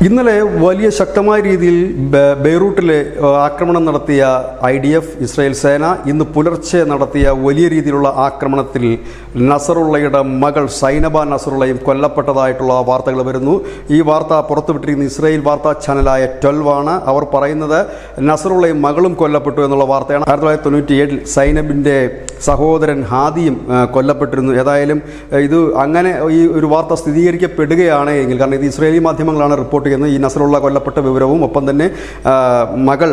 ഇന്നലെ വലിയ ശക്തമായ രീതിയിൽ ബെയ്റൂട്ടിലെ ആക്രമണം നടത്തിയ IDF ഇസ്രായേൽ സേന ഇന്ന് പുലർച്ചെ നടത്തിയ വലിയ രീതിയിലുള്ള ആക്രമണത്തിൽ നസറുള്ളയുടെ മകൾ സൈനബ നസറുള്ളയും കൊല്ലപ്പെട്ടതായിട്ടുള്ള വാർത്തകൾ വരുന്നു. ഈ വാർത്ത പുറത്തുവിട്ടിരിക്കുന്ന ഇസ്രായേൽ വാർത്താ ചാനലായ 12 ആണ്. അവർ പറയുന്നത് നസറുള്ളയും മകളും കൊല്ലപ്പെട്ടു എന്നുള്ള വാർത്തയാണ്. 1997 സൈനബിൻ്റെ സഹോദരൻ ഹാദിയും കൊല്ലപ്പെട്ടിരുന്നു. ഏതായാലും ഇത് അങ്ങനെ ഈ ഒരു വാർത്ത സ്ഥിരീകരിക്കപ്പെടുകയാണ് എങ്കിൽ, കാരണം ഇത് ഇസ്രായേലി മാധ്യമങ്ങളാണ് റിപ്പോർട്ട് ചെയ്യുന്നത്, ഈ നസറുള്ള കൊല്ലപ്പെട്ട വിവരവും ഒപ്പം തന്നെ മകൾ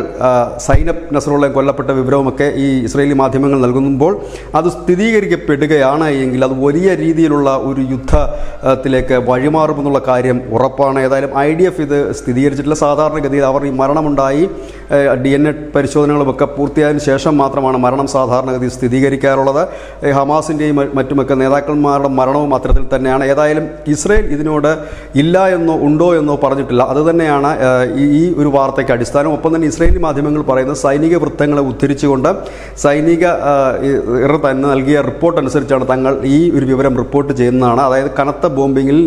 സൈനബ് നസറുള്ളയും കൊല്ലപ്പെട്ട വിവരവുമൊക്കെ ഈ ഇസ്രായേലി മാധ്യമങ്ങൾ നൽകുമ്പോൾ അത് സ്ഥിരീകരിക്കപ്പെടുകയാണ് എങ്കിൽ അത് വലിയ രീതിയിലുള്ള ഒരു യുദ്ധത്തിലേക്ക് വഴിമാറുമെന്നുള്ള കാര്യം ഉറപ്പാണ്. ഏതായാലും IDF ഇത് സ്ഥിരീകരിച്ചിട്ടില്ല. സാധാരണഗതിയിൽ അവർ ഈ മരണമുണ്ടായി DNA പരിശോധനകളുമൊക്കെ പൂർത്തിയായതിനു ശേഷം മാത്രമാണ് മരണം സാധാരണഗതി സ്ഥിരീകരിക്കാറുള്ളത്. ഹമാസിൻ്റെയും മറ്റുമൊക്കെ നേതാക്കന്മാരുടെ മരണവും അത്തരത്തിൽ തന്നെയാണ്. ഏതായാലും ഇസ്രായേൽ ഇതിനോട് ഇല്ല എന്നോ ഉണ്ടോ എന്നോ പറഞ്ഞിട്ടില്ല. അതുതന്നെയാണ് ഈ ഒരു വാർത്തയ്ക്ക് അടിസ്ഥാനം. ഒപ്പം തന്നെ ഇസ്രായേലി മാധ്യമങ്ങൾ പറയുന്നത് സൈനിക വൃത്തങ്ങളെ ഉദ്ധരിച്ചുകൊണ്ട് സൈനിക തന്നെ നൽകിയ റിപ്പോർട്ട് അനുസരിച്ചാണ് തങ്ങൾ ഈ ഒരു വിവരം റിപ്പോർട്ട് ചെയ്യുന്നതാണ്. അതായത് കനത്ത ബോംബിങ്ങിൽ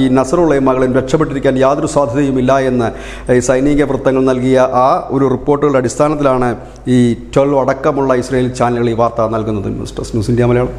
ഈ നസറുള്ളയും മകളും രക്ഷപ്പെട്ടിരിക്കാൻ യാതൊരു സാധ്യതയുമില്ല എന്ന് ഈ സൈനിക വൃത്തങ്ങൾ നൽകിയ ആ ഒരു റിപ്പോർട്ടുകളുടെ അടിസ്ഥാനത്തിലാണ് ഈ 12 അടക്കമുള്ള ഇസ്രായേൽ ചാനലുകൾ ഈ വാർത്ത നൽകുന്നത്. News India Malayalam.